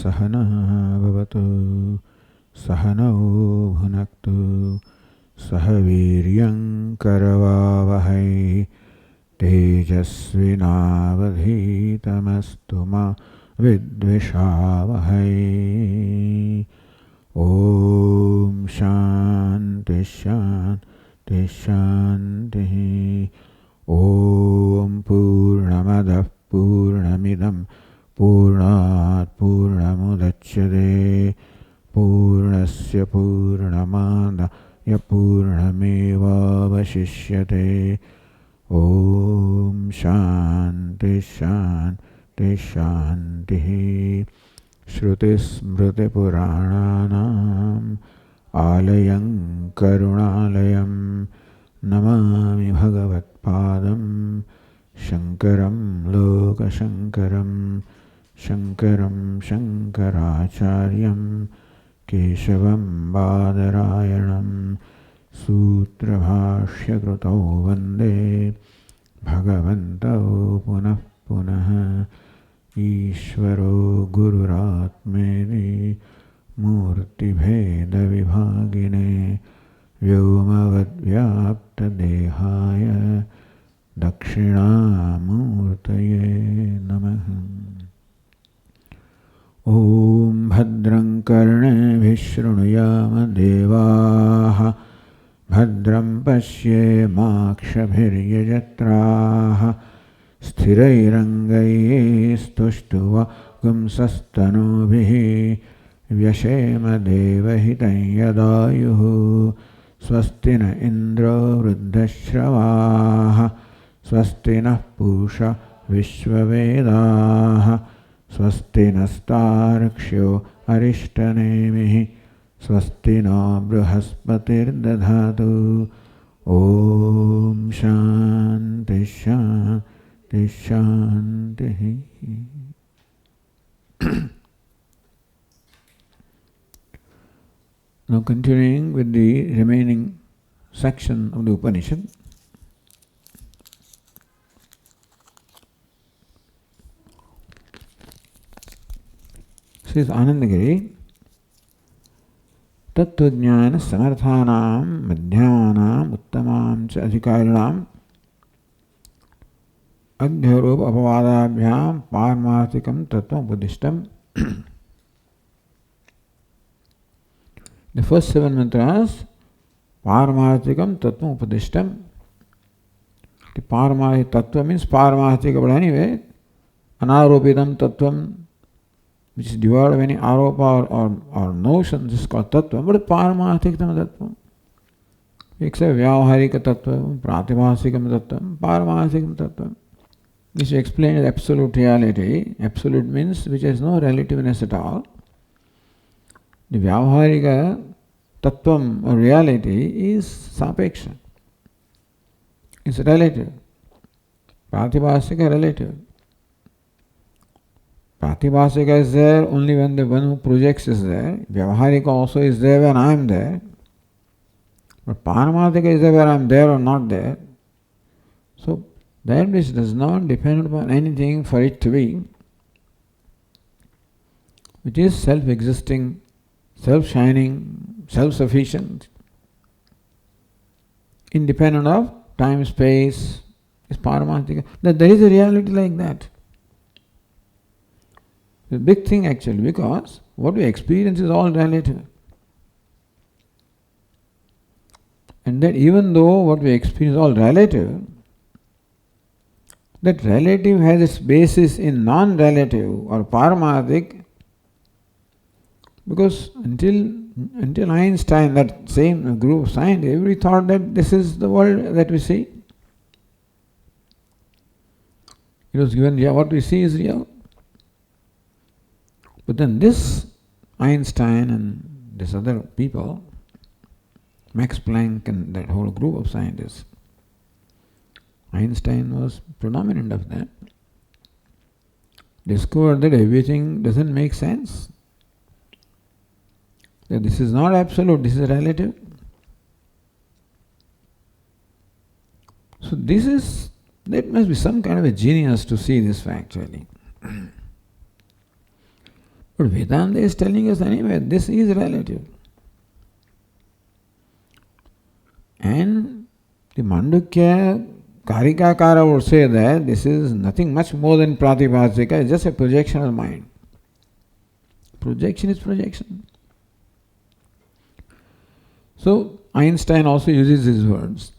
सहनः भवतु सहनौ भुनक्तु सह वीर्यं करवावहै तेजस्विनावधीतमस्तु मा विद्विषावहै। ॐ शान्ति शान्ति शान्तिः। ॐ पूर्णमदः पूर्णमिदं पूर्णात् पूर्णमुदच्यते पूर्णस्य पूर्णमादाय पूर्णमेवावशिष्यते। ॐ शान्ति शान्ति शान्तिः। श्रुतिस्मृतिपुराणानाम् आलयं करुणालयं नमामि भगवत्पादं शङ्करं लोकशङ्करं शङ्करं शङ्कराचार्यं केशवं बादरायणं सूत्रभाष्यकृतौ वन्दे भगवन्तौ पुनः पुनः। ईश्वरो गुरुरात्मेति मूर्तिभेदविभागिने व्योमवद्व्याप्तदेहाय दक्षिणामूर्तये नमः। ॐ भद्रं कर्णेभिः शृणुयाम देवाः भद्रं पश्येमाक्षभिर्यजत्राः स्थिरैरङ्गैस्तुष्टुवागुंसस्तनूभिः व्यशेम देवहितं यदायुः। स्वस्ति न इन्द्रो वृद्धश्रवाः स्वस्ति नः पूषा विश्ववेदाः स्वस्ति नस्तार्क्ष्यो अरिष्टनेमिः स्वस्ति नो बृहस्पतिर्दधातु। ॐ शान्ति शान्ति शान्तिः। Now continuing with the remaining section of the Upanishad. Says Anandagiri, Tattvajnana samarthanam madhyamanam uttamam cha adhikarinam adhyarup apavadabhyam parmarthikam tattvam buddhistam. The first 7 mantras, Paramarthikam Tattvam Upadishtam. The Paramarthika Tattva means Paramarthika, but anyway, Anaropitam Tattvam, which is devoid of any aropa or notions, is called Tattva, but Paramarthikam Tattvam. Except Vyavaharika Tattva, Pratibhasikam Tattvam, Paramarthikam Tattvam. This is explained as absolute reality. Absolute means which has no relativeness at all. The Vyavaharika Tattvam or reality is sapeksha. It's relative. Pratibhasika relative. Pratibhasika is there only when the one who projects is there. Vyavaharika also is there when I am there. But Paramarthika is there where I am there or not there. So that which does not depend upon anything for it to be, which is self-existing, self-shining, self-sufficient, independent of time, space, is Paramarthika. That there is a reality like that. It's a big thing actually, because what we experience is all relative. And that even though what we experience is all relative, that relative has its basis in non-relative or Paramarthik. Because until Einstein, that same group of scientists, everybody thought that this is the world that we see. It was given, yeah, what we see is real. But then this Einstein and this other people, Max Planck and that whole group of scientists, Einstein was predominant of that, discovered that everything doesn't make sense. That this is not absolute, this is relative. So that must be some kind of a genius to see this fact really. But But Vedanta is telling us anyway, this is relative. And the Mandukya Karikakara would say that this is nothing much more than Pratipasika, it's just a projection of mind. Projection is projection. So Einstein also uses these words.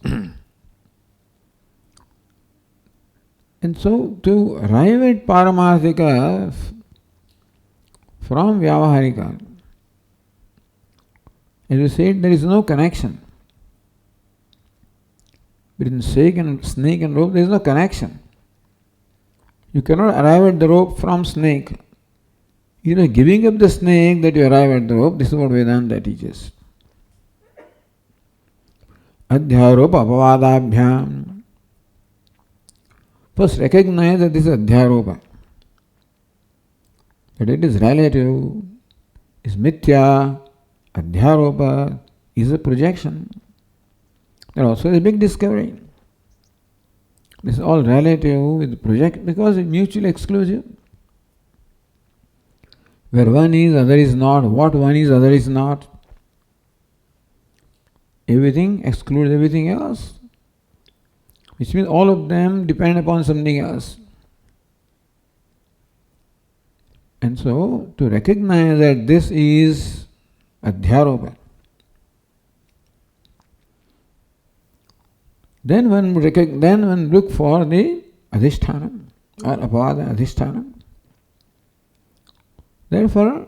And so to arrive at Paramarthika from Vyavaharika, as you said, there is no connection. Between snake and rope, there is no connection. You cannot arrive at the rope from snake. It is giving up the snake that you arrive at the rope. This is what Vedanta teaches. Adhyaropa apavadabhyam. First recognize that this is adhyaropa. That it is relative, is mithya, adhyaropa is a projection. That also is a big discovery. This is all relative with project because it's mutually exclusive. Where one is, other is not. What one is, other is not. Everything excludes everything else. Which means all of them depend upon something else. And so, to recognize that this is adhyaropa, then one look for the adhisthana or apavada adhisthana. Therefore,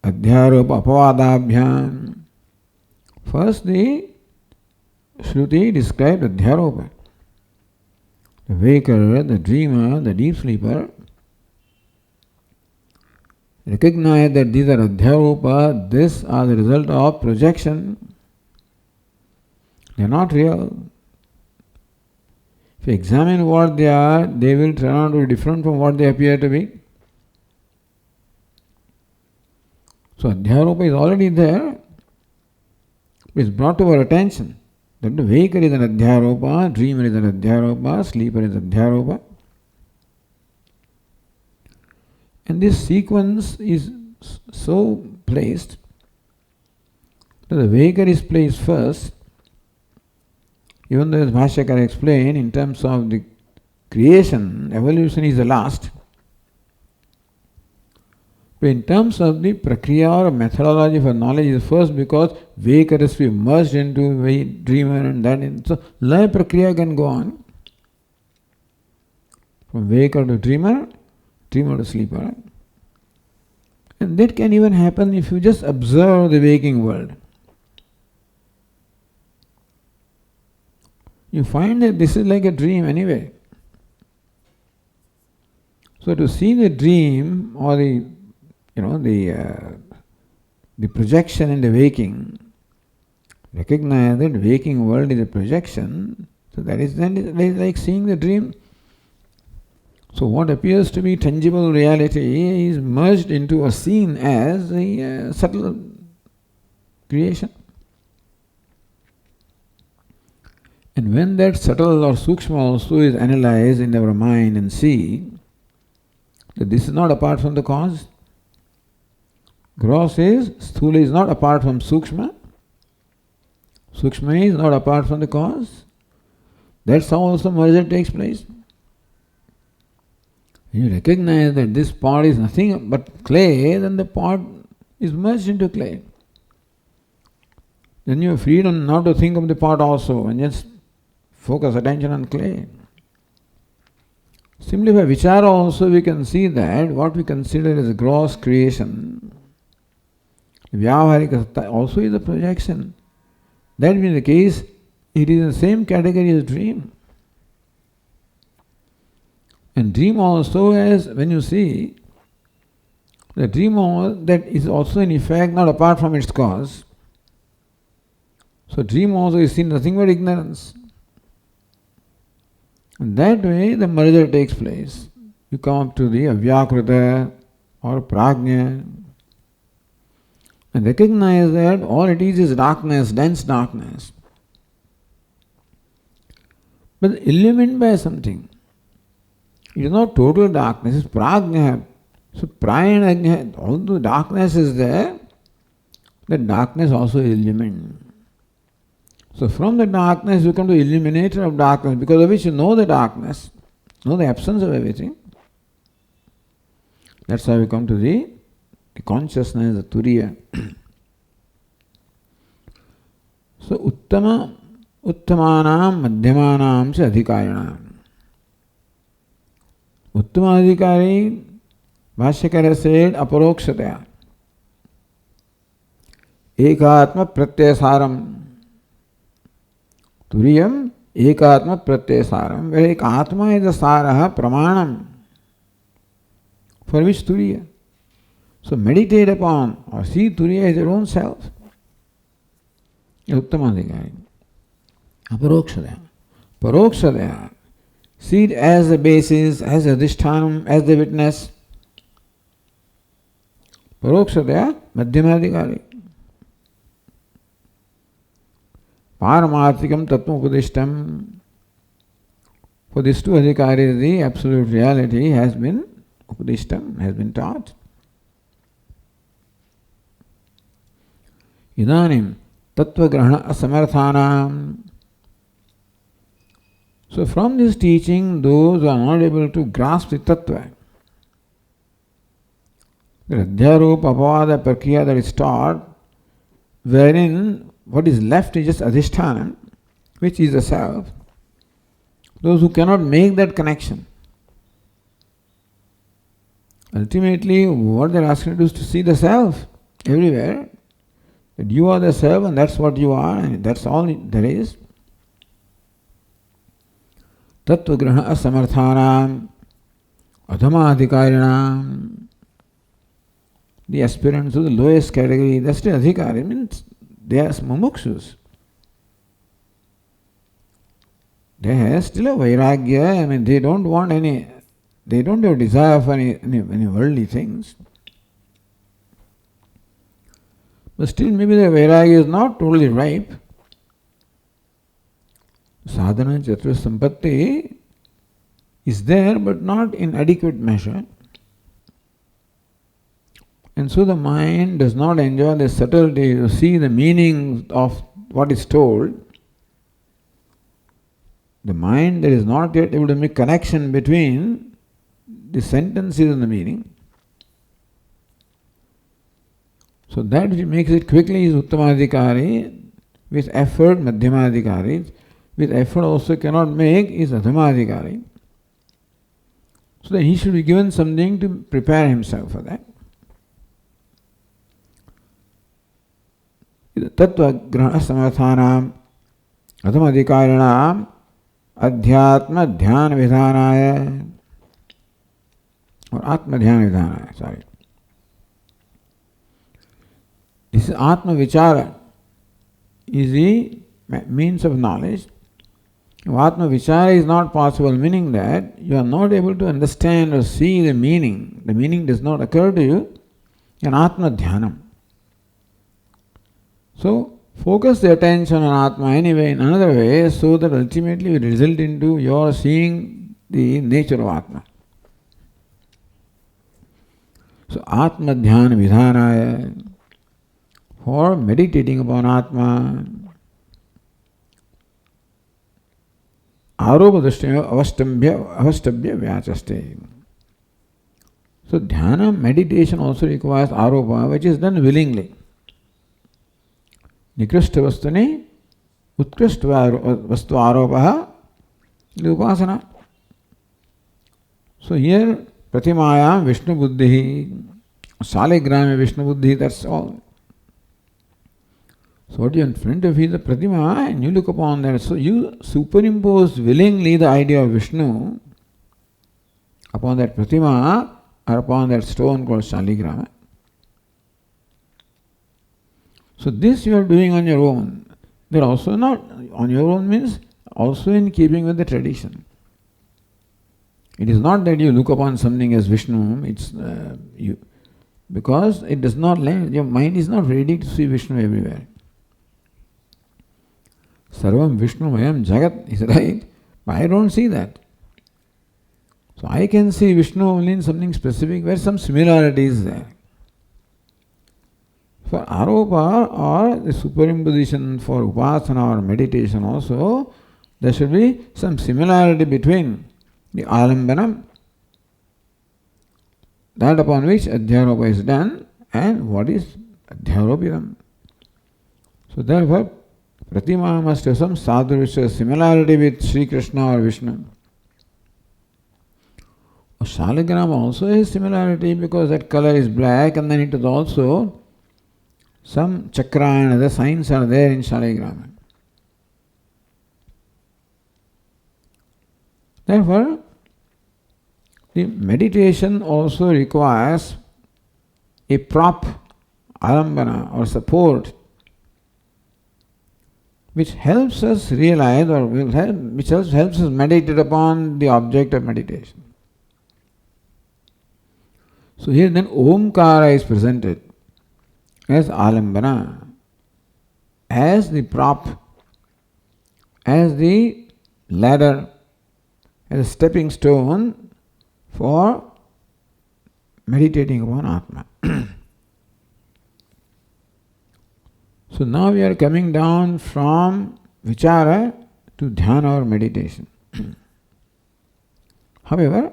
adhyaropa apavadabhyam. First, the Shruti described adhyaropa. The waker, the dreamer, the deep sleeper. Recognize that these are adhyaropa, these are the result of projection. They are not real. If you examine what they are, they will turn out to be different from what they appear to be. So adhyaropa is already there. It is brought to our attention that the waker is an adhyaropa, dreamer is an adhyaropa, sleeper is adhyaropa. And this sequence is so placed that the waker is placed first, even though as Bhashyakara explained, in terms of the creation, evolution is the last. But in terms of the prakriya or methodology for knowledge is first because waker has to be merged into dreamer and that. So laya prakriya can go on. From waker to dreamer to sleeper. And that can even happen if you just observe the waking world. You find that this is like a dream anyway. So to see the dream or the projection in the waking, recognize that waking world is a projection. So that is like seeing the dream. So what appears to be tangible reality is merged into a scene as a subtle creation. And when that subtle or sukshma also is analyzed in our mind and see that this is not apart from the cause, gross is, sthula is not apart from sukshma, sukshma is not apart from the cause, that's how also merger takes place. When you recognize that this pot is nothing but clay, then the pot is merged into clay. Then you have freedom not to think of the pot also and just focus attention on clay. Simply by vichara also we can see that what we consider as a gross creation, Vyavaharika also is a projection. That being the case, it is in the same category as dream. And dream also, as when you see, the dream that is also in effect not apart from its cause. So dream also is seen nothing but ignorance. And that way the merger takes place. You come up to the avyakrita or prajna and recognize that all it is darkness, dense darkness. But illumined by something. It is not total darkness, it's prajna. So prayana ajna, although darkness is there, the darkness also is illumined. So from the darkness you come to illuminator of darkness, because of which you know the darkness, know the absence of everything. That's how we come to the consciousness, the turiya. So uttama, uttamanam, madhyamanam cha adhikarinam. Uttama adhikari, Bhashyakara said, aparokshadaya. Ekatma pratyasaram. Turiyam ekatma pratyasaram. Where ekatma is the saraha pramanam. For which turiya? So meditate upon or see turiya as your own self. Uttamadhikari. Aparokshadaya. Parokshadaya. See it as the basis, as the adhishtanam, as the witness. Parokshadaya madhyamadhikari. Paramarthikam tattva upadishtam. For these two adhikaris, the absolute reality has been upadishtam, has been taught. Idanim tattva grahana asamarthanam. So from this teaching, those who are not able to grasp the tattva, the adhyaropa apavada prakriya that is taught, wherein what is left is just adhishthana, which is the self, those who cannot make that connection. Ultimately, what they are asking to do is to see the self everywhere, that you are the self and that's what you are, and that's all there is. Tattva grahana asamarthanam adhamadhikarinam. The aspirants of the lowest category, that's the adhikari, means they are mumukshus. They have still a vairagya, I mean they don't want any, they don't have desire for any worldly things. But still maybe the vairagya is not totally ripe. Sadhana chatur sampatti is there but not in adequate measure. And so the mind does not enjoy the subtlety to see the meaning of what is told. The mind that is not yet able to make connection between the sentences and the meaning. So that which makes it quickly is Uttamadhikari, with effort Madhyamadhikari, with effort also cannot make is Adhamadhikari. So that he should be given something to prepare himself for that. Tattva grahana samathanam adhamadhikarinam adhyatma dhyana vidhanaya, or atma dhyana vidhanaya, sorry. This is atma vichara, is the means of knowledge. Atma vichara is not possible, meaning that you are not able to understand or see the meaning. The meaning does not occur to you in atma dhyanam. So, focus the attention on Atma anyway, in another way, so that ultimately it will result into your seeing the nature of Atma. So, Atma Dhyana Vidhanaya, for meditating upon Atma, Aropa Drishtya Avastabhya Vyachaste. So, Dhyana meditation also requires Aropa, which is done willingly. Nikrishtha vastuni utkrishta vastu aropaha upasana. So here Pratimayam Vishnu Buddhi, Saligrami Vishnu Buddhi, that's all. So what you in front of you is the Pratima and you look upon that. So you superimpose willingly the idea of Vishnu upon that Pratima or upon that stone called Saligrama. So this you are doing on your own. They are also not on your own means also in keeping with the tradition. It is not that you look upon something as Vishnu, it's you, because it does not land, your mind is not ready to see Vishnu everywhere. Sarvam Vishnu Mayam Jagat is right, but I don't see that. So I can see Vishnu only in something specific where some similarity is there. For aropa or the superimposition for upasana or meditation also, there should be some similarity between the alambana, that upon which adhyaropa is done, and what is adhyaropitam. So therefore, Pratima must have some sadhurusha similarity with Sri Krishna or Vishnu. Shaligrama also has similarity because that color is black, and then it is also some chakra and other signs are there in Shaligrama. Therefore, the meditation also requires a prop, alambana or support, which helps us realize or which helps us meditate upon the object of meditation. So here then Omkara is presented as alambana, as the prop, as the ladder, as a stepping stone for meditating upon Atma. So now we are coming down from vichara to dhyana or meditation. However,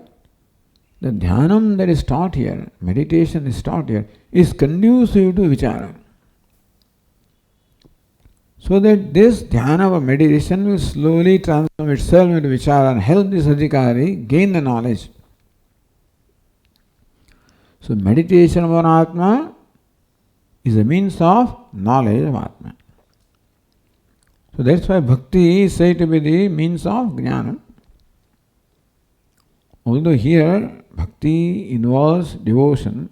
the dhyanam that is taught here, meditation is taught here, is conducive to vichara. So that this dhyana or meditation will slowly transform itself into vichara and help this adhikari gain the knowledge. So meditation upon Atma is a means of knowledge of Atma. So that's why bhakti is said to be the means of jnana. Although here bhakti involves devotion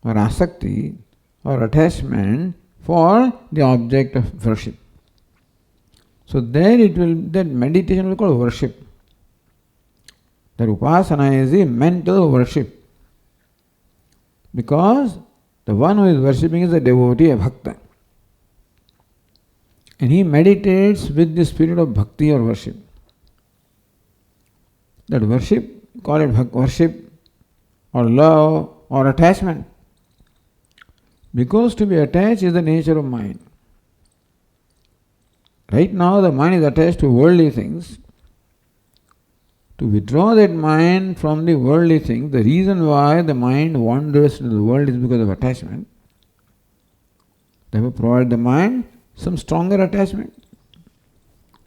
or asakti or attachment for the object of worship. So there that meditation will be called worship. That upasana is the mental worship. Because the one who is worshipping is a devotee, a bhakta. And he meditates with the spirit of bhakti or worship. That worship, call it worship or love or attachment. Because to be attached is the nature of mind. Right now the mind is attached to worldly things. To withdraw that mind from the worldly things, the reason why the mind wanders into the world is because of attachment. Therefore provide the mind some stronger attachment.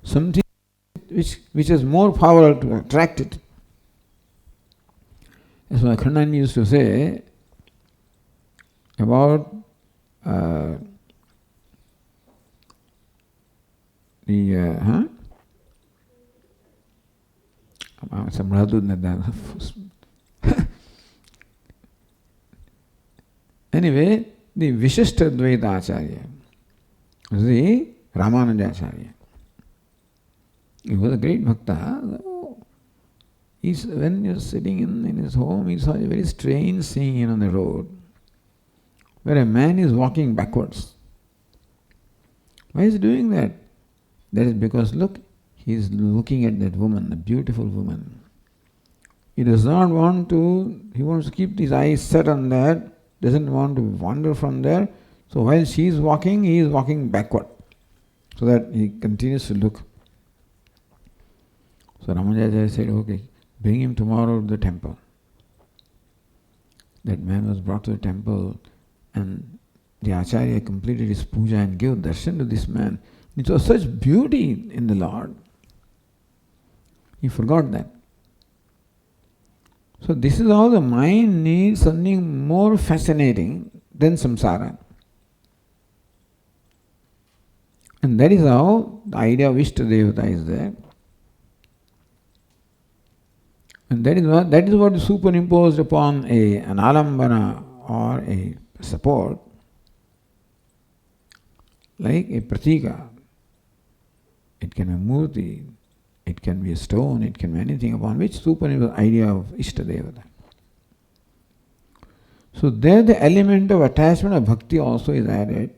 Something which has more power to attract it. As my Khandan used to say about anyway, the Vishishta Dvaita Acharya, the Ramananda Acharya. He was a great bhakta. When he was sitting in his home, he saw a very strange scene on the road, where a man is walking backwards. Why is he doing that? That is because, look, he is looking at that woman, a beautiful woman. He does not want to, he wants to keep his eyes set on that, doesn't want to wander from there. So while she is walking, he is walking backward, so that he continues to look. So Ramanujacharya said, okay, bring him tomorrow to the temple. That man was brought to the temple, and the Acharya completed his puja and gave darshan to this man. It was such beauty in the Lord. He forgot that. So this is how the mind needs something more fascinating than samsara. And that is how the idea of Ishtadevata is there. And that is what is superimposed upon an alambana or a support, like a pratika. It can be a murti, it can be a stone, it can be anything upon which superimposed the idea of Ishtadevata. So there the element of attachment of bhakti also is added,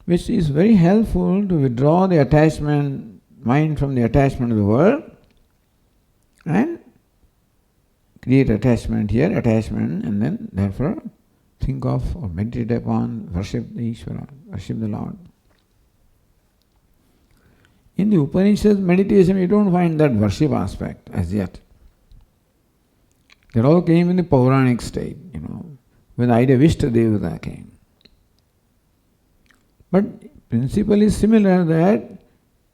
which is very helpful to withdraw the attachment, mind from the attachment of the world, and create attachment here, attachment, and then therefore think of or meditate upon, worship the Ishvara, worship the Lord. In the Upanishad meditation, you don't find that worship aspect as yet. That all came in the Pauranic state, when the idea of Ishta Devata came. But principle is similar, that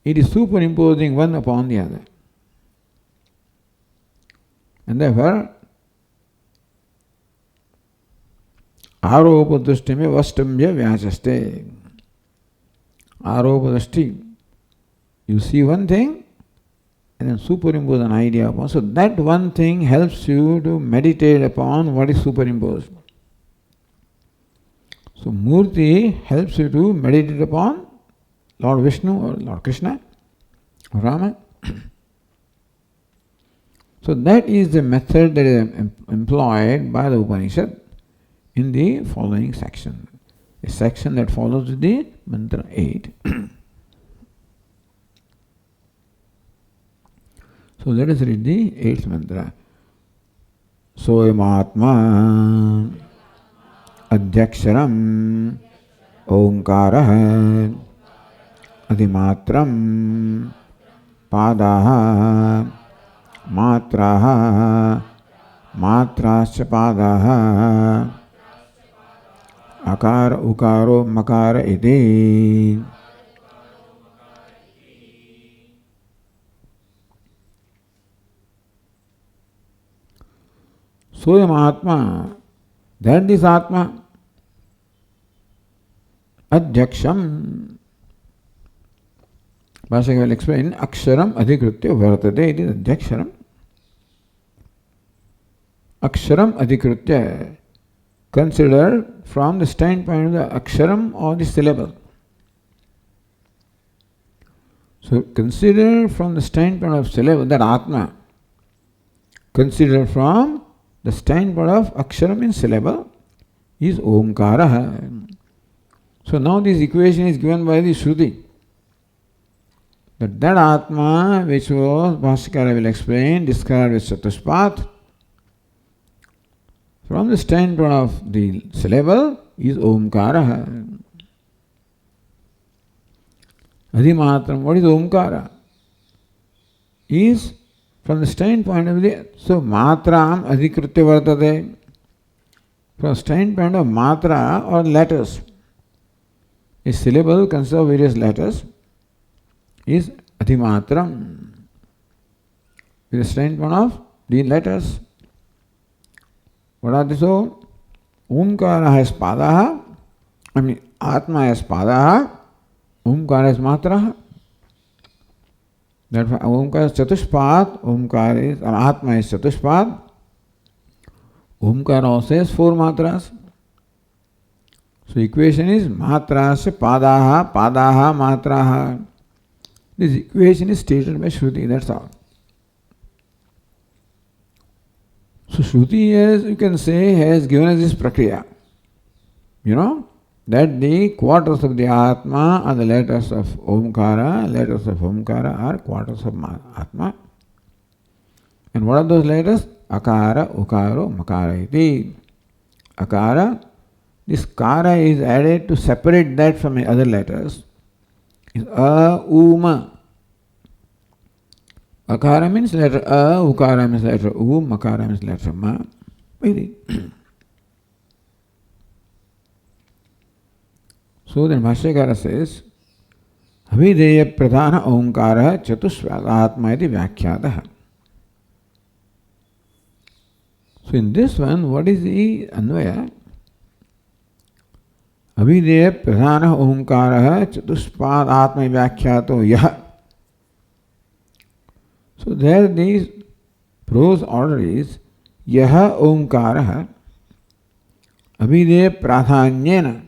it is superimposing one upon the other. And therefore, Aropadushtime vastamya vyachaste. Aropadashti. You see one thing and then superimpose an idea upon. So that one thing helps you to meditate upon what is superimposed. So Murti helps you to meditate upon Lord Vishnu or Lord Krishna or Rama. So that is the method that is employed by the Upanishad in the following section. A section that follows the mantra 8. So let us read the 8th mantra. Soyamatma Adhyaksharam Omkarah Adimatram Padaha Matraha Matrascha Padaha Akara Ukaro Makara iti. Soyam Atma, that is Atma. Adhyaksham. Bhashaka will explain, Aksharam adhikritya vartate, it is Adhyaksharam. Aksharam adhikritya, consider from the standpoint of the Aksharam or the syllable. So consider from the standpoint of syllable, that Atma. Consider from the standpoint of Aksharam in syllable is Omkara. So now this equation is given by the Shruti. That Atma, which was, Bhaskara will explain, described as Chatushpat, from the standpoint of the syllable is Omkara. Adhimatram, what is Omkara? Is from the standpoint of the, so matram adhikritya vartate. From the standpoint of matra or letters, a syllable consists of various letters, is adhimatram. With the standpoint of the letters. What are these all? Omkara has padaha, Atma has padaha, Omkara has matraha. Therefore, Omkara is Chatushpat, Omkara is, Atma is Chatushpat, Omkara also has 4 matras. So equation is matras padaha, padaha, matraha. This equation is stated by Shruti, that's all. So Shruti, as you can say, has given us this prakriya. That the quarters of the Atma are the letters of Omkara. Letters of Omkara are quarters of Atma. And what are those letters? Akara, Ukaro, Makara iti. Akara, this Kara is added to separate that from the other letters. Is Uma. Akara means letter A, Ukara means letter U, Makara means letter Ma. So then Bhashyakara says, Avideya Pradhana Omkara Chatushvatma iti Vyakhyatah. So in this one, what is the Anvaya? Avideya Pradhana Omkara Chatushvatma Vyakhyatah Yah. So there the prose order is Yaha Omkara Avideya Pradhanyena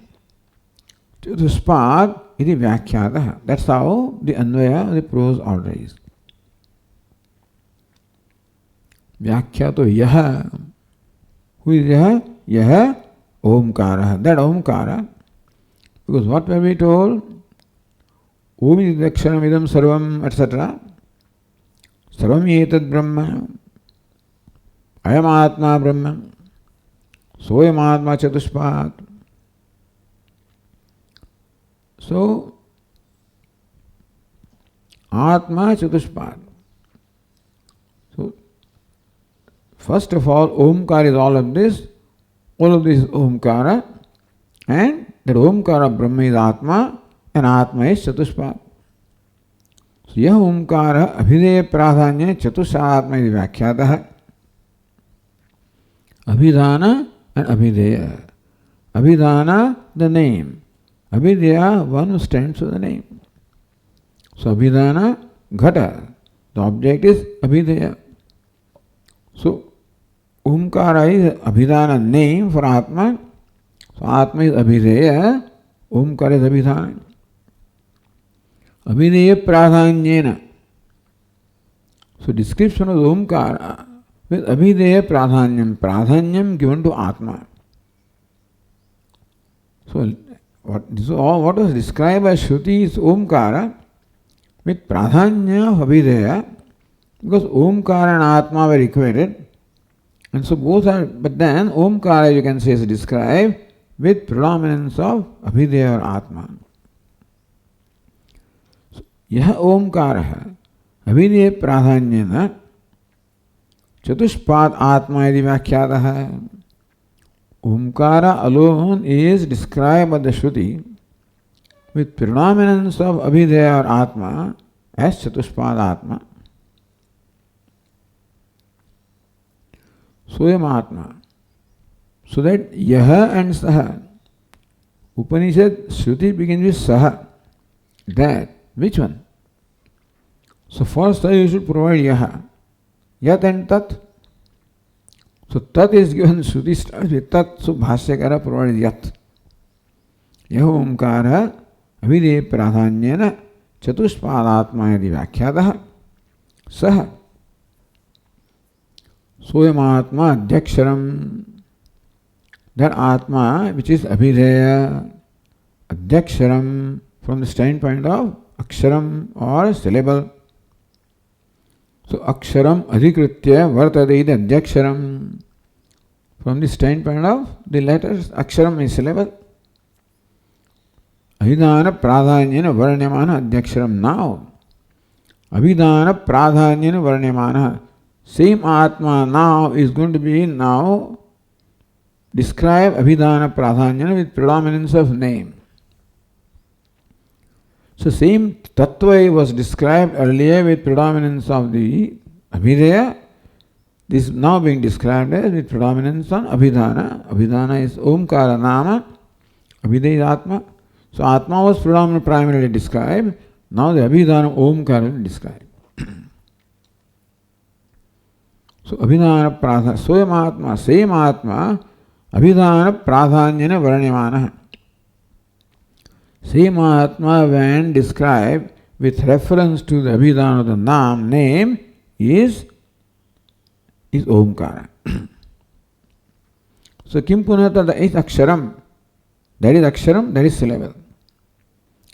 Chatushpat iti Vyakhyatah. That's how the Anvaya, the prose order is. Vyakhyato Yaha. Who is Yaha? Yaha Omkara. That Omkara. Because what were we told? Om is Daksharam Idam Sarvam, etc. सर्वम एतद् ब्रह्म, अयम आत्मा ब्रह्म, सोयम आत्मा चतुष्पाद. So, Atma Chatushpad. So, first of all, Omkara is all of this is Omkara, and that Omkara Brahma is Atma, and Atma is Chatushpad. So, यह ओंकार अभिधेय प्राधान्य चतुष्पादात्मा इति व्याख्यातः. Abhidhana and Abhideya. Abhidhana, the name. Abhideya, one who stands for the name. So Abhidhana, Ghata. The object is Abhideya. So Omkara is Abhidhana, name for Atma. So Atma is Abhideya, Omkara is Abhidhana. Abhideya Pradhanyena. So description of Omkara with Abhideya Pradhanyam. Pradhanyam given to Atma. So what was described by Shruti is Omkara with Pradhanya of Abhideya, because Omkara and Atma were equated, and so both are, but then Omkara you can say is described with predominance of Abhideya or Atma. So, यह ओंकार अभिधेय प्राधान्येन चतुष्पाद आत्मा यदि व्याख्यातः. Omkara alone is described by the Shruti with predominance of Abhideya or Atma as Chatushpad Atma. Soyam Atma. So that Yaha and Saha. Upanishad Shruti begins with Saha. That. Which one? So first you should provide Yaha. Yat and Tat. So Tat is given, Shruti starts with Tat, so Bhashyakara provides Yat. Yah Omkara Abhideya Pradhanyena Chatushpadatma yadi Vyakhyatah Saha Soyam Atma Adhyaksharam. That Atma which is Abhideya, Adhyaksharam from the standpoint of Aksharam or syllable. So Aksharam Adhikritya Vartade Adhyaksharam. From the standpoint of the letters, Aksharam is syllable. Abhidhana Pradhanyena Varnyamana Adhyaksharam. Now, Abhidhana Pradhanyena Varnyamana. Same Atma now is going to be now describe Abhidhana Pradhanyena with predominance of name. So same Tattva was described earlier with predominance of the Abhideya. This is now being described as with predominance on Abhidhana. Abhidhana is Omkara Nama, Abhideya is Atma. So Atma was primarily described. Now the Abhidhana Omkara is described. So Abhidhana Pradha, Soyam Atma, same Atma, Abhidhana Pradhanyena Varanyamana. Same Atma when described with reference to the Abhidhana of the Nam, name, is Omkara. So Kim Punata, that is Aksharam. That is Aksharam, that is syllable.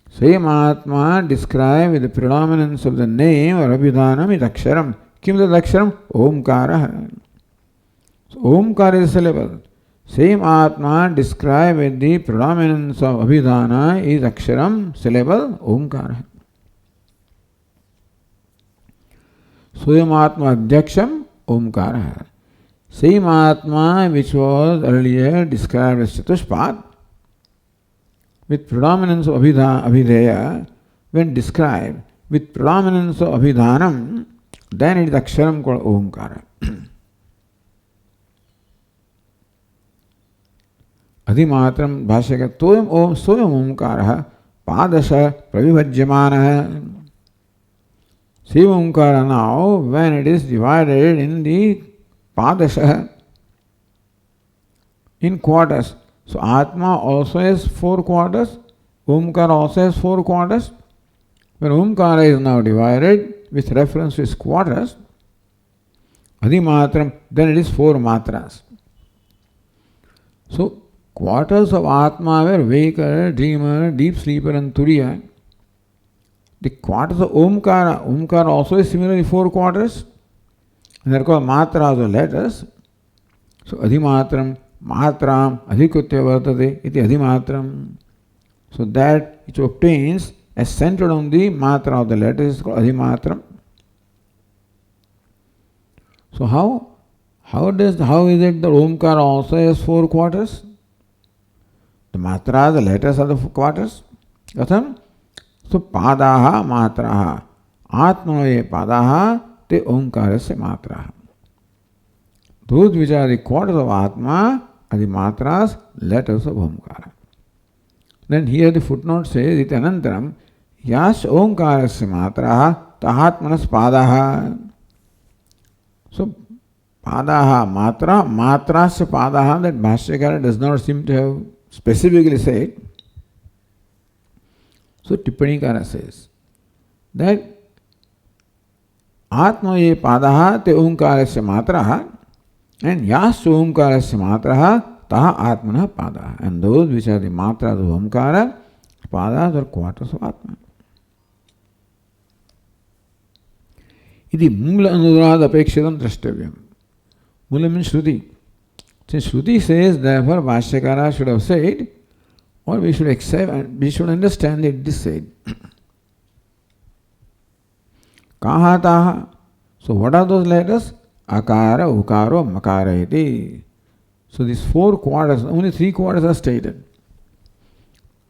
Same Atma described with the predominance of the name or Abhidhanam is Aksharam. Kim is Aksharam? Omkara. So Omkara is syllable. Same Atma described with the predominance of Abhidhana is Aksharam, syllable, Omkara. Soyam Atma Adhyaksham, Omkara. Same Atma which was earlier described as Chatushpad, with predominance of Abhideya, when described with predominance of Abhidhanam, then it is Aksharam called Omkara. Adhimatram Bhashyaka Toyam Om Soyam Omkara Padasha Pravibhajyamana. Same Omkara now, when it is divided in the Padasha, in quarters. So Atma also has 4 quarters, Omkara also has 4 quarters. When Omkara is now divided with reference to its quarters, Adhimatram, then it is 4 matras. So quarters of Atma were waker, dreamer, deep sleeper and Turiya. the quarters of Omkara. Omkara also is similarly 4 quarters. And they are called matras or letters. So adhimatram, matram, adhikutya vartate, iti adhimatram. So that which obtains as centered on the matra of the letters is called adhimatram. So how is it that Omkara also has 4 quarters? The matra, the letters are the quarters. Katham? So padaha matraha. Atmanoye padaha te omkarasya matraha. Those which are the quarters of Atma are the matras, letters of Omkara. Then here the footnote says, iti anantaram, yash omkarasya matraha tahatmanas padaha. So padaha, matra, matrasya padaha, that Bhashyakara does not seem to have specifically said. So Tippanikara says that Atmaye padaha te omkarasya matraha and yas omkarasya matraha taha atmana padaha. And those which are the matras of Omkara, padas are quarters of Atma. Iti mula anurad apekshitam drashtavyam. Mula means Shruti. Since Shruti says, therefore Bhashyakara should have said, or we should accept and we should understand that this said. Kahataha. So what are those letters? Akara, Ukaro, Makara iti. So these 4 quarters, only 3 quarters are stated.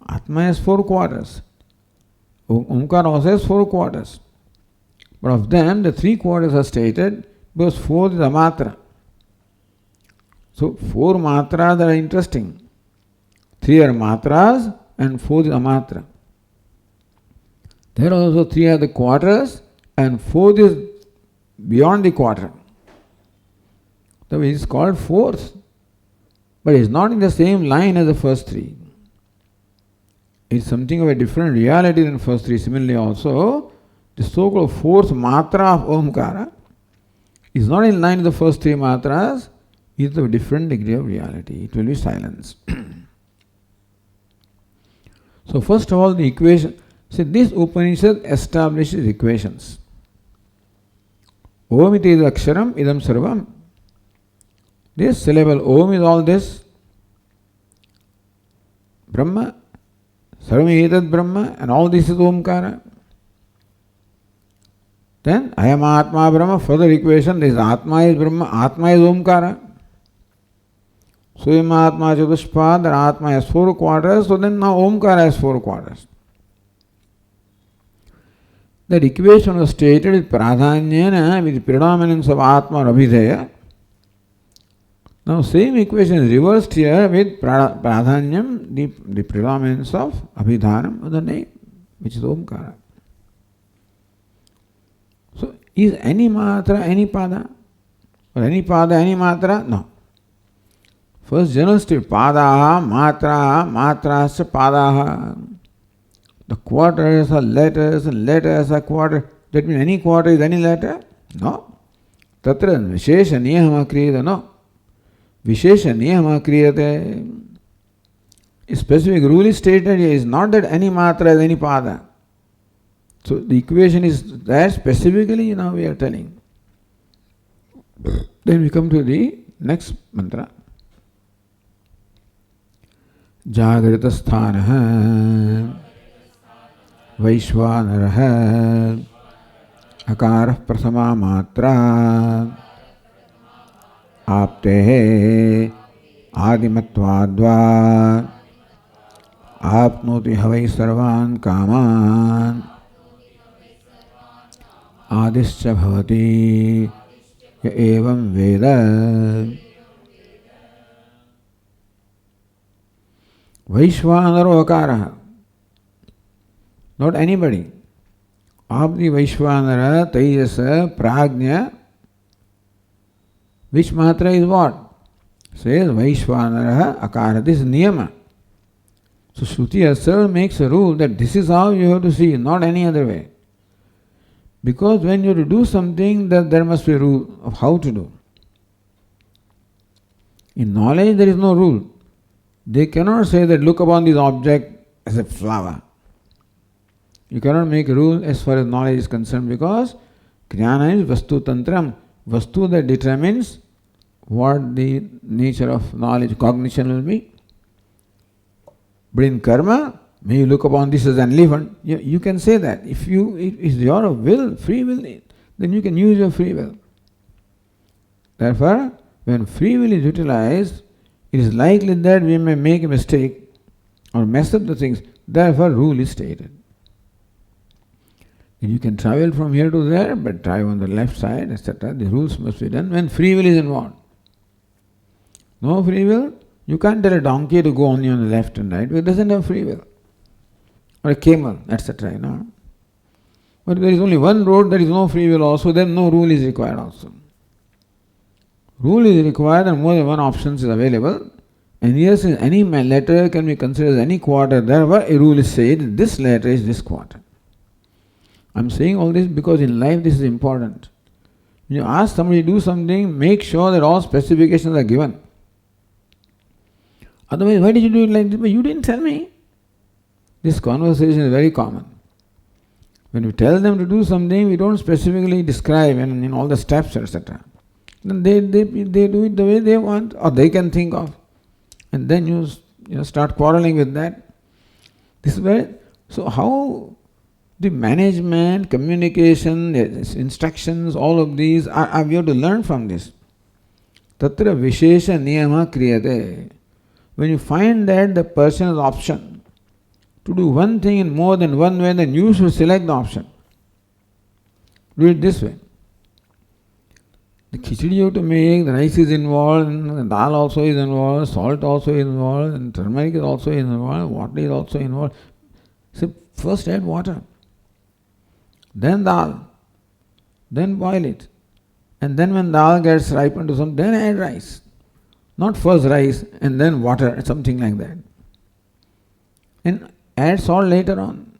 Atma has 4 quarters. Omkara also has 4 quarters. But of them, the 3 quarters are stated because 4 is a matra. So 4 matras are interesting. 3 are matras and 4 is a matra. There also 3 are the quarters and 4 is beyond the quarter. So it is called 4th. But it is not in the same line as the first 3. It is something of a different reality than the first 3. Similarly also, the so-called 4th matra of Omkara is not in line with the first 3 matras. It is of a different degree of reality. It will be silence. So first of all, the equation. See, this Upanishad establishes equations. Om iti aksharam idam sarvam. This syllable Om is all this. Brahma. Sarvam etad Brahma. And all this is Omkara. Then Ayam Atma Brahma. Further equation. This Atma is Brahma. Atma is Omkara. Swayam Atma Chadushpad. And Atma has 4 quarters. So then now Omkara has 4 quarters. That equation was stated with Pradhanyena, with the predominance of Atma or Abhideya. Now same equation is reversed here with Pradhanyam, the predominance of Abhidhanam of the name, which is Omkara. So is any matra any pada? Or any pada any matra? No. First general state, padaha, matraha, matrasya padaha. The quarters are letters and letters are quarters. That means any quarter is any letter? No. Tatra vishesha niyama kriyate. No. Vishesha niyama kriyate. A specific rule is stated here. It's not that any matra is any pada. So the equation is there specifically now we are telling. Then we come to the next mantra. Jagrita sthanaha Vaishvanaraha Akarah Prasama Matra Aptehe Adimatvadva Apnoti Havai Sarvan Kaman Adischa Bhavati Ya Evam Veda Vaishvanaro Akaraha. Not anybody. Of the Vaishvanara, Tejasa, Prajna, which matra is what? Says Vaishvanara Akara. This is Niyama. So Shruti herself makes a rule that this is how you have to see, not any other way. Because when you have to do something, that there must be a rule of how to do. In knowledge, there is no rule. They cannot say that look upon this object as a flower. You cannot make a rule as far as knowledge is concerned because Jnana is Vastu Tantram. Vastu that determines what the nature of knowledge, cognition will be. But in karma, may you look upon this as unleavened. You can say that. If it's your will, free will, then you can use your free will. Therefore, when free will is utilized, it is likely that we may make a mistake or mess up the things. Therefore, rule is stated. You can travel from here to there, but drive on the left side, etc. The rules must be done when free will is involved. No free will, you can't tell a donkey to go only on the left and right, because it doesn't have free will. Or a camel, etc. But there is only one road, there is no free will also, then no rule is required also. Rule is required and more than one option is available. And yes, any letter can be considered as any quarter. Therefore, a rule is said, this letter is this quarter. I'm saying all this because in life this is important. When you ask somebody to do something, make sure that all specifications are given. Otherwise, why did you do it like this? But you didn't tell me. This conversation is very common. When we tell them to do something, we don't specifically describe and all the steps, etc. Then they do it the way they want or they can think of. And then you start quarreling with that. This is where, so how the management, communication, instructions, all of these, we have to learn from this. Tatra Vishesha Niyama Kriyate. When you find that the person has option to do one thing in more than one way, then you should select the option. Do it this way. The khichdi you have to make, the rice is involved, and dal also is involved, salt also is involved, and turmeric is also involved, water is also involved. So first add water, then dal, then boil it, and then when dal gets ripened to some, then add rice. Not first rice and then water, something like that. And add salt later on.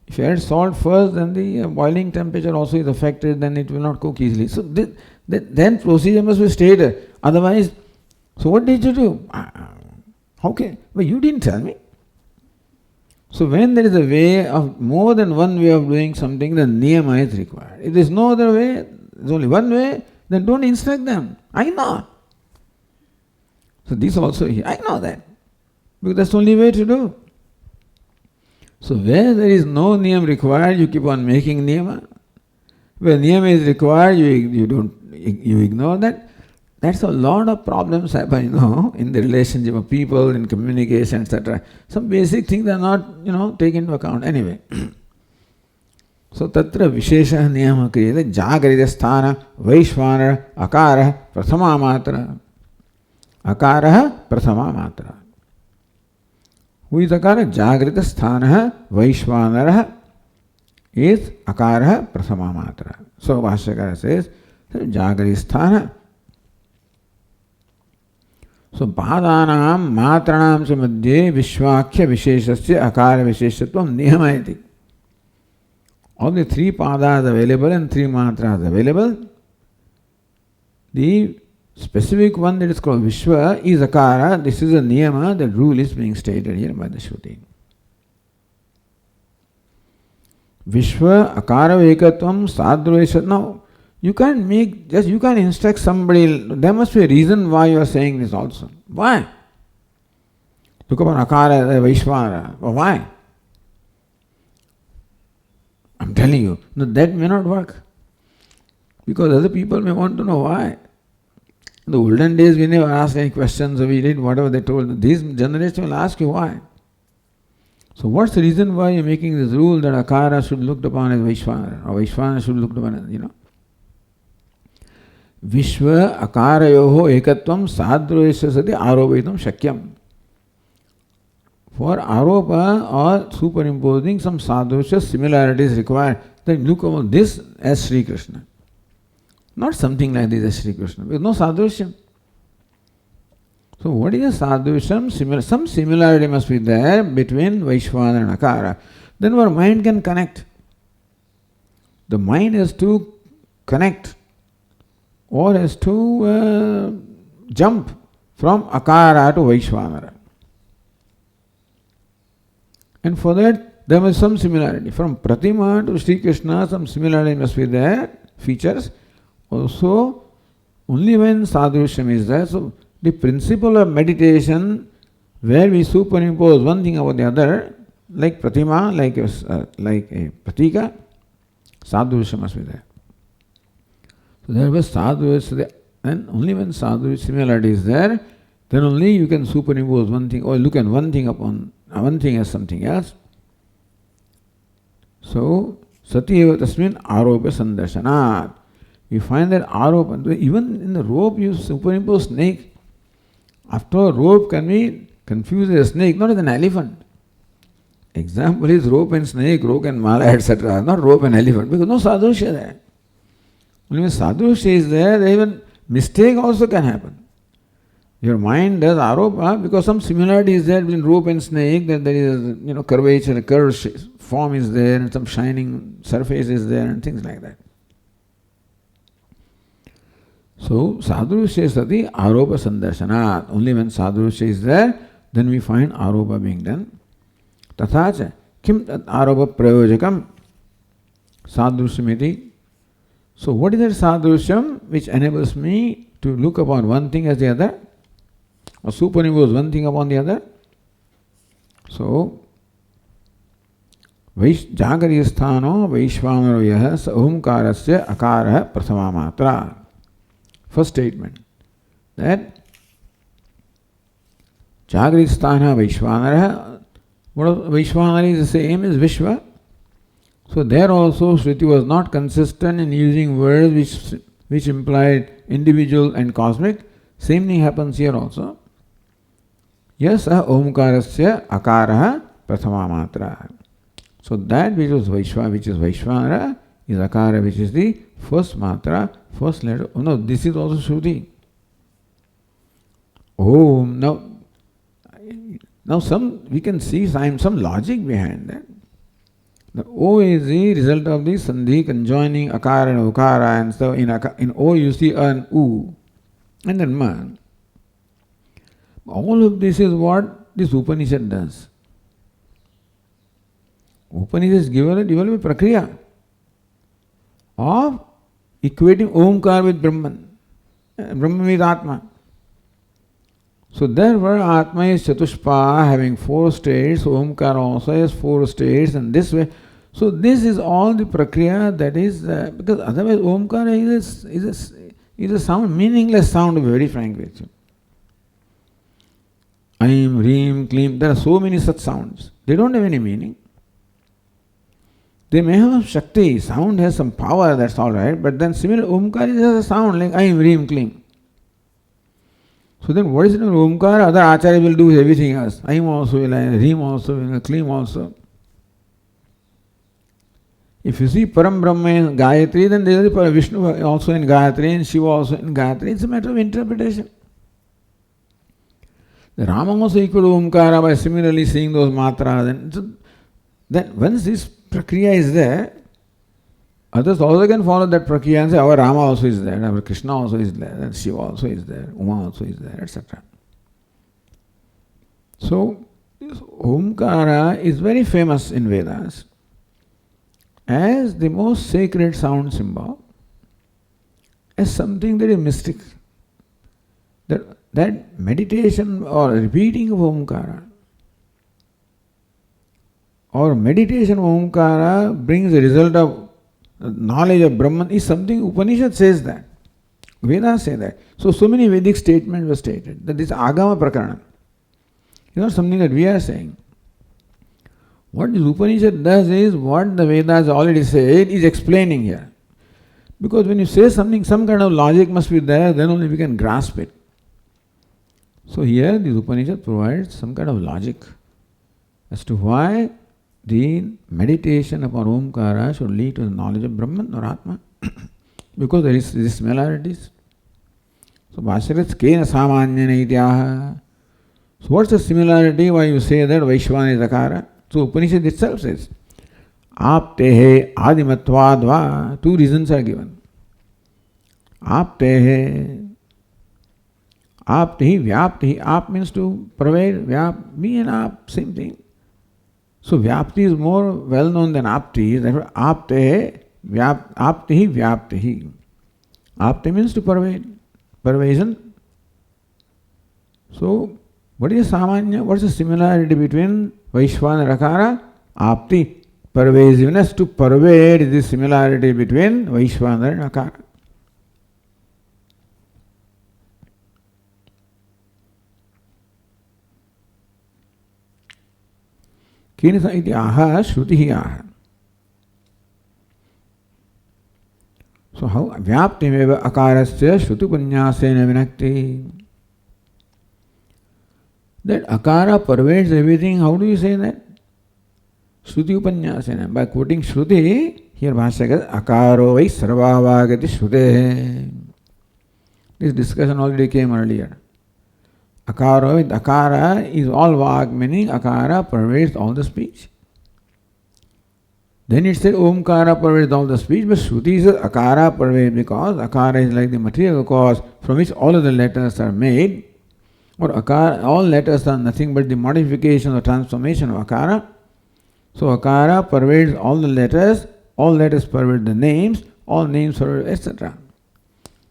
If you add salt first, then the boiling temperature also is affected, then it will not cook easily. So then procedure must be stated. Otherwise, so what did you do? Okay, but you didn't tell me. So when there is a way of more than one way of doing something, then niyama is required. If there is no other way, there is only one way, then don't instruct them. I know. So this also, I know that. Because that's the only way to do. So where there is no niyam required, you keep on making niyama. Where niyama is required, you ignore that. That's a lot of problems happen, in the relationship of people, in communication, etc. Some basic things are not, taken into account. Anyway. So tatra vishesha niyama kriyate jagrita sthana vaishvana akara prathama matra. Akara prathama matra. Who is Akara? Jagrita sthana vaishvanara is Akara prathama matra. So Bhashyakara says, Jagrita sthana. So Padanam matranam se madhye vishwakhya visheshasya Akara visheshatvam niyamayati. All the three padas available and three matras available. The specific one that is called Vishwa is Akara. This is a niyama, the rule is being stated here by the Shruti. Vishwa Akara Ekatvam Sadhvesha. Now, you can't instruct somebody. There must be a reason why you are saying this also. Why? Look upon Akara, Vaishvara. Why? I'm telling you, that may not work. Because other people may want to know why. In the olden days, we never asked any questions, we did whatever they told. This generation will ask you why. So what's the reason why you're making this rule that Akara should be looked upon as Vaishvana, or Vaishvana should be looked upon as, Vishwa Akarayoho Ekatvam Sadhvesha Sati Aropitam Shakyam. For Aropa or superimposing some Sadhvesha similarities required, then look upon this as Sri Krishna. Not something like this as Sri Krishna. There is no sadhusham. So what is a sadhusham? Some similarity must be there between Vaishvana and Akara. Then our mind can connect. The mind has to connect or has to jump from Akara to Vaishvana. And for that, there was some similarity. From Pratima to Sri Krishna, some similarity must be there, features. Also, only when Sadhushyam is there. So, the principle of meditation, where we superimpose one thing over the other, like Pratima, like a Pratika, Sadhushyam must be there. So, there was Sadhushyam, and only when Sadhushyam similarity is there, then only you can superimpose one thing, or look at one thing upon one thing as something else. So, Sati eva tasmin aropa sandarsanat. You find that aropa, even in the rope you superimpose snake. After all, rope can be confused as a snake, not as an elephant. Example is rope and snake, rope and mala, etc. Not rope and elephant, because no sadhusya there. Only when sadhusya is there, even mistake also can happen. Your mind does aropa because some similarity is there between rope and snake, that there is, curvature, curved form is there, and some shining surface is there, and things like that. So, sadhusya sati aropa sandarsanat. Only when sadhusya is there, then we find aropa being done. Tathacha kim tat aropa prayojakam sadhusyamiti. So, what is that sadhusyam which enables me to look upon one thing as the other, or superimpose one thing upon the other? So, Jagariyasthano Vaishvanaro Yaha Sa Omkarasya Akaraha Prathama Matra. First statement, that Jagariyasthana Vaishvanara, Vaishvanara is the same as Vishwa. So there also Shruti was not consistent in using words which implied individual and cosmic. Same thing happens here also. Yes, Omkarasya Akaraha Prathama Matra. So that which is Vaishvanara, is Akara, which is the first matra, first letter. Oh no, this is also Shruti. Om. Now we can see some logic behind that. The O is the result of the Sandhi conjoining Akara and Ukara, and so in O you see an U and then Man. All of this is what this Upanishad does. Upanishad is given a developed prakriya of equating Omkar with Brahman, Brahman with Atma. So therefore Atma is Chatushpa, having 4 states, Omkar also has 4 states, and this way. So this is all the prakriya that is, because otherwise Omkar is a sound, meaningless sound, to be very frank with you. Aim, Reem, Kleem, there are so many such sounds. They don't have any meaning. They may have Shakti, sound has some power, that's alright, but then similar Omkar is a sound like Aim, Reem, Kleem. So then what is it in Omkar? Other Acharya will do everything else. Aim also will, Reem also will, Kleem also. If you see Param Brahma in Gayatri, then there is Vishnu also in Gayatri and Shiva also in Gayatri. It's a matter of interpretation. The Rama also equal to Omkara by similarly seeing those matras. Then once this prakriya is there, others also can follow that prakriya and say, our Rama also is there, our Krishna also is there, and Shiva also is there, Uma also is there, etc. So, this Omkara is very famous in Vedas as the most sacred sound symbol, as something that is mystic. That meditation or repeating of Omkara or meditation of Omkara brings the result of knowledge of Brahman is something Upanishad says that. Vedas say that. So many Vedic statements were stated that this Agama Prakarana is not something that we are saying. What this Upanishad does is what the Vedas already said is explaining here. Because when you say something, some kind of logic must be there, then only we can grasp it. So here the Upanishad provides some kind of logic as to why the meditation upon Omkara should lead to the knowledge of Brahman or Atma. Because there is these similarities. So Bhashyarats Kena Samanyana Ityaha. So what's the similarity why you say that Vaishvana is Akara? So Upanishad itself says, Aptehe Adimatvadva. 2 reasons are given. Aptehe. Aptehi Vyaptehi. Ap means to pervade. Vyap, me and Ap, same thing. So Vyapti is more well known than Apti. Therefore, Apte, Apti, Vyapti. Apti means to pervade, pervasion. So, what is the Samanya? What is the similarity between Vaishvana and Akara? Apti. Pervasiveness, to pervade, is the similarity between Vaishvana and Akara. Kinisa iti aha Shruti aha. So how Vyaptimeva Akarasya Shrutupanyasena Vinakti. That Akara pervades everything. How do you say that? Shruti Upanyasena. By quoting Shruti, here Bhashyaka Akaro vai sarvavagati Shrute. This discussion already came earlier. Akara is all vag, meaning Akara pervades all the speech. Then it said Omkara pervades all the speech, but Shruti says Akara pervades because Akara is like the material cause from which all of the letters are made. Or Akara, all letters are nothing but the modification or transformation of Akara. So Akara pervades all letters pervade the names, all names pervade, etc.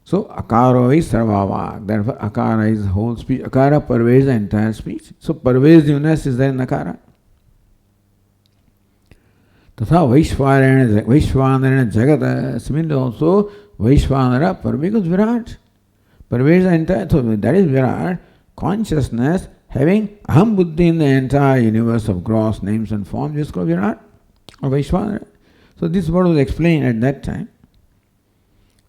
So Akaro is sarvavag. Therefore Akara is the whole speech. Akara pervades the entire speech. So pervasiveness is there in Akara. Tatha Vaishvanarana Jagata. Similarly also Vaishvanara pervades Virat. Pervades the entire. So that is Virat. Consciousness having Aham Buddhi in the entire universe of gross names and forms is called Virat or Vaishvanara. So this word was explained at that time.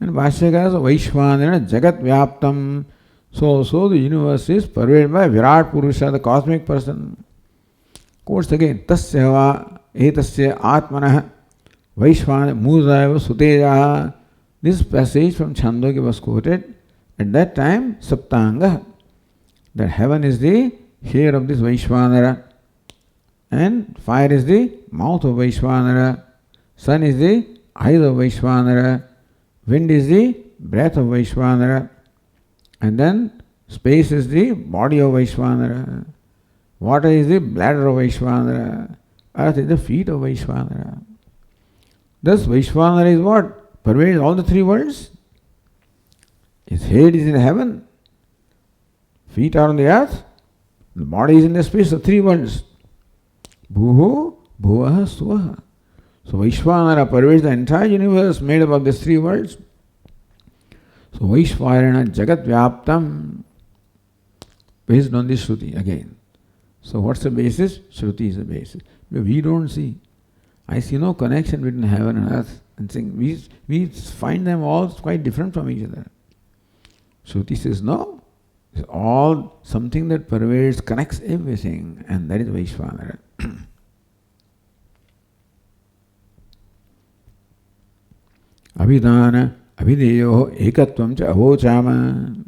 And Bhashyakara says Vaishvanara Jagat Vyaptam. So the universe is pervaded by Virat Purusha, the cosmic person. Quotes again, Tasya va etasya atmanah Vaishvanara Mudaya Suteja. This passage from Chandogya was quoted at that time, Saptanga. That heaven is the hair of this Vaishvanara, and fire is the mouth of Vaishvanara, sun is the eyes of Vaishvanara, wind is the breath of Vaishvanara, and then space is the body of Vaishvanara, water is the bladder of Vaishvanara, earth is the feet of Vaishvanara. Thus Vaishvanara is what? Pervades all the three worlds. His head is in heaven. Feet are on the earth, the body is in the space of three worlds. Bhuho, Bhuvaha, Suvaha. So Vaishvanara pervades the entire universe made up of these three worlds. So Vaishvarana Jagat Vyaptam, based on this Shruti again. So what's the basis? Shruti is the basis. But we don't see. I see no connection between heaven and earth. And think we find them all quite different from each other. Shruti says no. It's all something that pervades, connects everything, and that is Vaishvanara. Abhidana, Abhideyo, Ekatvam cha Avochama.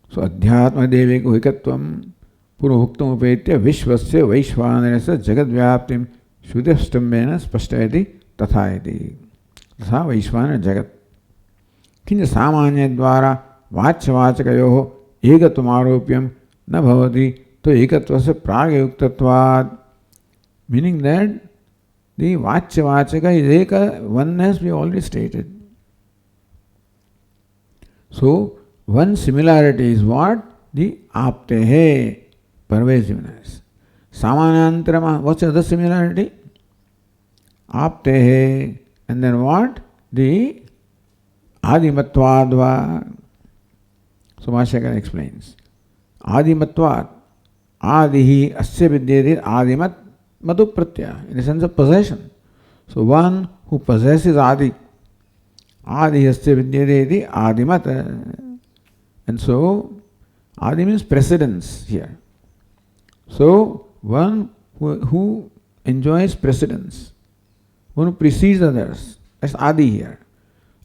So Adhyatma Deveko Ekatvam, Purvuktam Upetya, Vishvasya Vaishvanarasa Jagat-vyaptim, Shudhastambena Spashtayati Tathayati. Tatha Vaishvanara Jagat. Kinja Samanya Dvara वाच्यवाचकयोः एकत्वमारोप्यं न भवति तो एकत्वस्य प्रागयुक्तत्वात्. Meaning that the Vachyavachaka is Eka, oneness we already stated. So one similarity is what? The Aptehe, pervasiveness. Samanantarama, what's the other similarity? Aptehe, and then what? The Adimattvadva. So Bhashyakara explains. Adimatvat. Adihi asya vidyate adimat matu pratyaya. In the sense of possession. So one who possesses Adi. Adi asya vidyate adimat. And so Adi means precedence here. So one who enjoys precedence. One who precedes others. That's Adi here.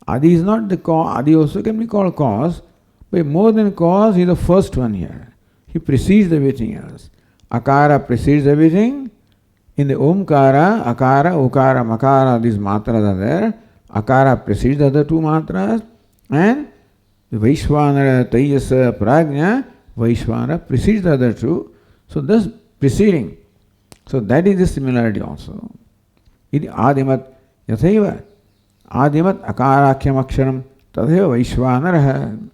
Adi is not the cause. Adi also can be called cause. But more than cause, he is the first one here. He precedes everything else. Akara precedes everything. In the Omkara, Akara, Ukara, Makara, these matras are there. Akara precedes the other two matras. And the Vaishvanara, Taijasa, Prajna, Vaishvanara precedes the other two. So thus preceding. So that is the similarity also. Iti Adimat Yathaiva Adimat Akarakyam Aksharam Tadheva Vaishvanaraha.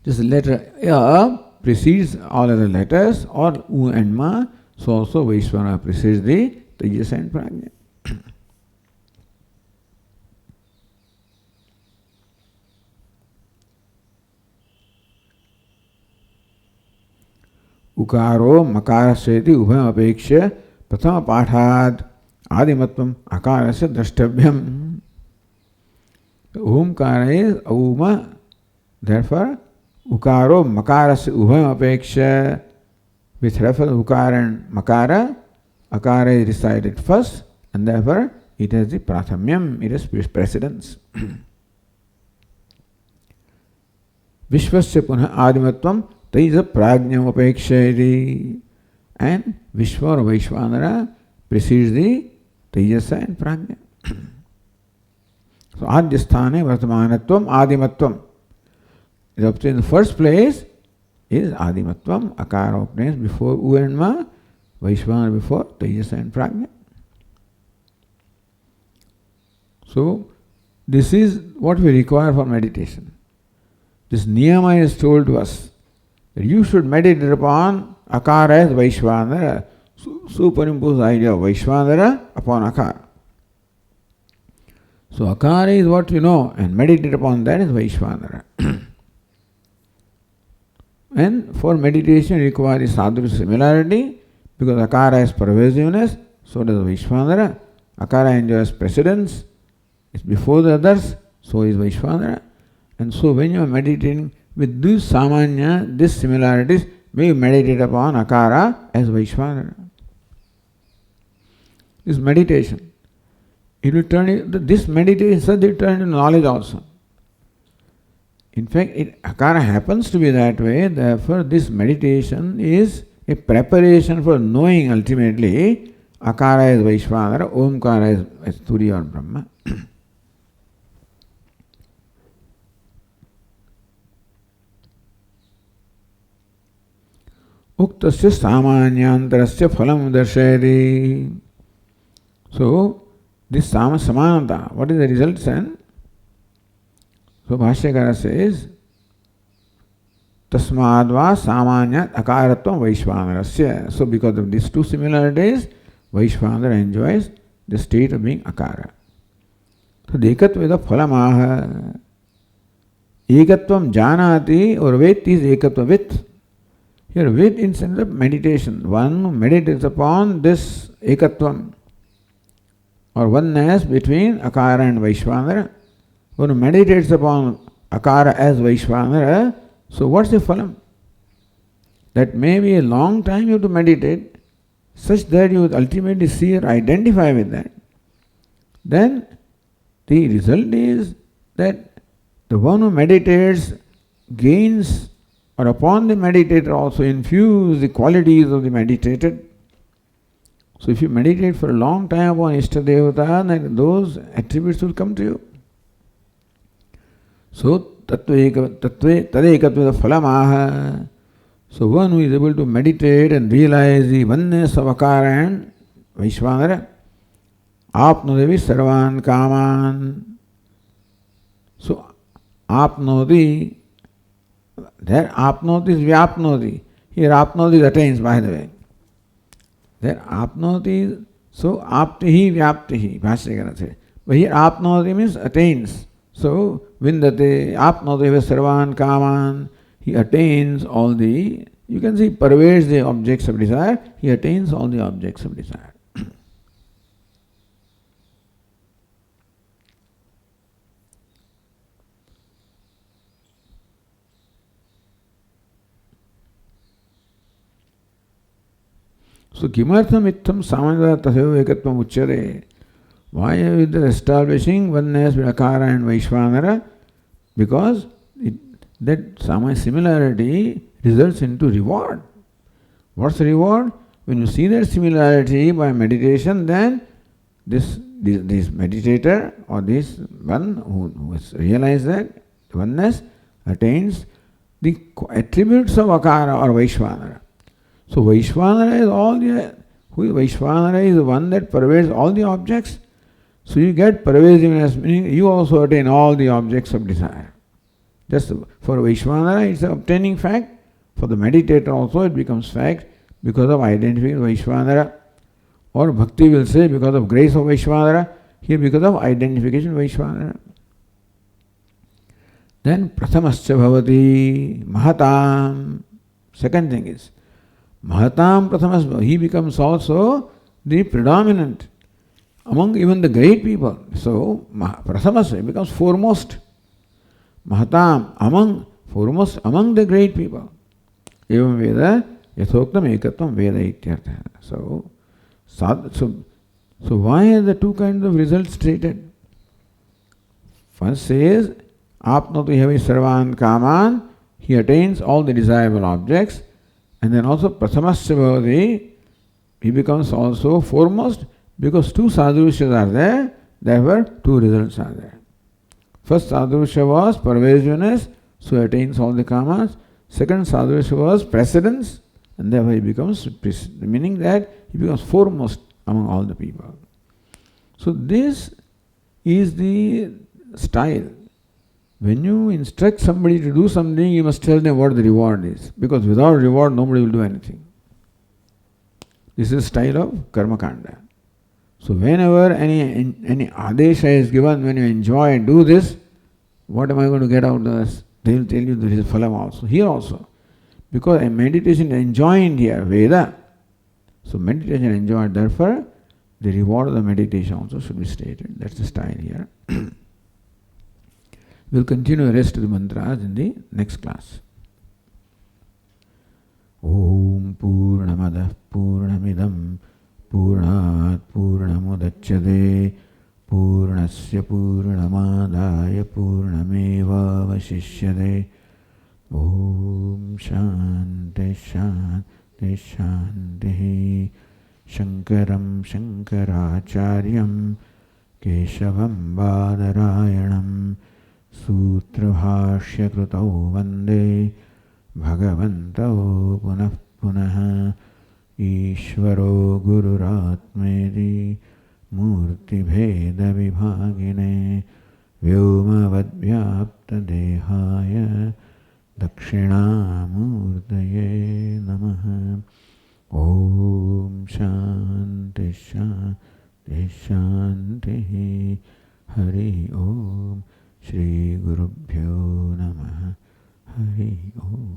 This letter A precedes all other letters, or U and Ma, so also Vaishvanara precedes the Tejas and Prajna. उकारो मकारस्येति उभयम अपेक्ष्य प्रथम पाठाद आदिमत्वम अकारस्य द्रष्टव्यम. Omkar is auma, therefore ukaro makarasya ubhayam apeksha, with reference ukara and makara, akara is recited first and therefore it has the prathamyam, it has precedence. Vishvasya punha adimatvam Taisa prajnam apekshayati, and Vishva or Vaishvanara precedes the Tejasa and Prajna. So Adhyasthane Vartamanatvam Adimatvam. In the first place is Adimatvam, Akara opens before U and Ma, Vaishvanara before Tejasa and Prajna. So this is what we require for meditation. This niyama is told to us. You should meditate upon Akara as Vaishvanara, superimpose the idea of Vaishvanara upon Akara. So Akara is what you know, and meditate upon that is Vaishvanara. And for meditation you require the sadhya similarity, because Akara has pervasiveness, so does Vaishvanara. Akara enjoys precedence, it's before the others, so is Vaishvanara. And so when you are meditating, with this samanya, these similarities, we meditate upon Akara as Vaishvanara. This meditation, it will turn, this meditation will turn into knowledge also. In fact, Akara happens to be that way, therefore this meditation is a preparation for knowing ultimately Akara is Vaishvanara, Omkara is Turiya or Brahma. Uktasya samanyantarasya phalam darshayati. So, this samananta, what is the result then? So, Bhashyakara says, Tasmadva samanya akaratvam Vaishvanarasya. So, because of these two similarities, Vaishvanara enjoys the state of being Akara. So, Ekatva phalamaha. Ekatvam janati or vet is Ekatva with. Here, with in sense of meditation. One who meditates upon this ekatvam or oneness between Akara and Vaishvanara. One who meditates upon Akara as Vaishvanara, so what's the phalam? That may be a long time you have to meditate, such that you would ultimately see or identify with that. Then the result is that the one who meditates gains, or upon the meditator also infuse the qualities of the meditated. So if you meditate for a long time upon Ishtadevata, then those attributes will come to you. So tadekatva phalamaha. So one who is able to meditate and realize the oneness of Akara and Vaishvanara, apnodevi sarvan kaman. So apnodi, there apnoti is vyapnoti. Here apnoti attains, by the way. There apnoti, so aptihi vyaptihi, Bhashyakara says. But here apnoti means attains. So vindate apnoti sarvan kaman. He attains all the, you can see, pervades the objects of desire. He attains all the objects of desire. So kimartham ittham samanya taseva ekatvam uchyate. Why is it establishing oneness with Akara and Vaishvanara? Because that samanya similarity results into reward. What's the reward? When you see that similarity by meditation, then this meditator or this one who has realized that oneness attains the attributes of Akara or Vaishvanara. So Vaishvanara is all the Who Vaishvanara is the one that pervades all the objects. So you get pervasiveness, meaning you also attain all the objects of desire. Just for Vaishvanara, it's an obtaining fact. For the meditator also, it becomes fact because of identification with Vaishvanara. Or Bhakti will say because of grace of Vaishvanara, here because of identification with Vaishvanara. Then Prathamascha Bhavati Mahatam. Second thing is Mahatam Prathamas, he becomes also the predominant among even the great people. So Prathamascha becomes foremost. Mahatam, foremost among the great people. Evam Veda Yathoktam Ekatvam Veda Ityartha. So why are the two kinds of results stated? First says, Apnoti Havi Sarvan Kaman, he attains all the desirable objects, and then also Prathamascha Bhavati, he becomes also foremost because two sadhurushas are there, therefore two results are there. First sadhurusha was pervasiveness, so he attains all the kamas. Second sadhurusha was precedence, and therefore he becomes, meaning that he becomes foremost among all the people. So this is the style. When you instruct somebody to do something, you must tell them what the reward is. Because without reward, nobody will do anything. This is the style of Karma Kanda. So whenever any adesha is given, when you enjoy, do this, what am I going to get out of this? They will tell you there is phalam also. Here also. Because a meditation is enjoined here, Veda. So meditation is enjoyed, therefore the reward of the meditation also should be stated. That's the style here. We'll continue the rest of the mantras in the next class. Om Purnamadah Purnamidam Purnat Purnamudachyate Purnasya Purnamadaya Purnameva Vasishyate. Om Shanti Shanti Shanti. Shankaram Shankaracharyam Keshavam Badarayanam Sutrabhashya Krutau Vande Bhagavantau Punah Punah. Ishvaro Gururatmedi Murti Bheda Vibhagine Vyomavad Vyapta Dehaya Dakshinamurtaye Namaha. Om Shanti Shanti Shanti. Hari Om. Shri Gurubhyo Namaha. Hari Om.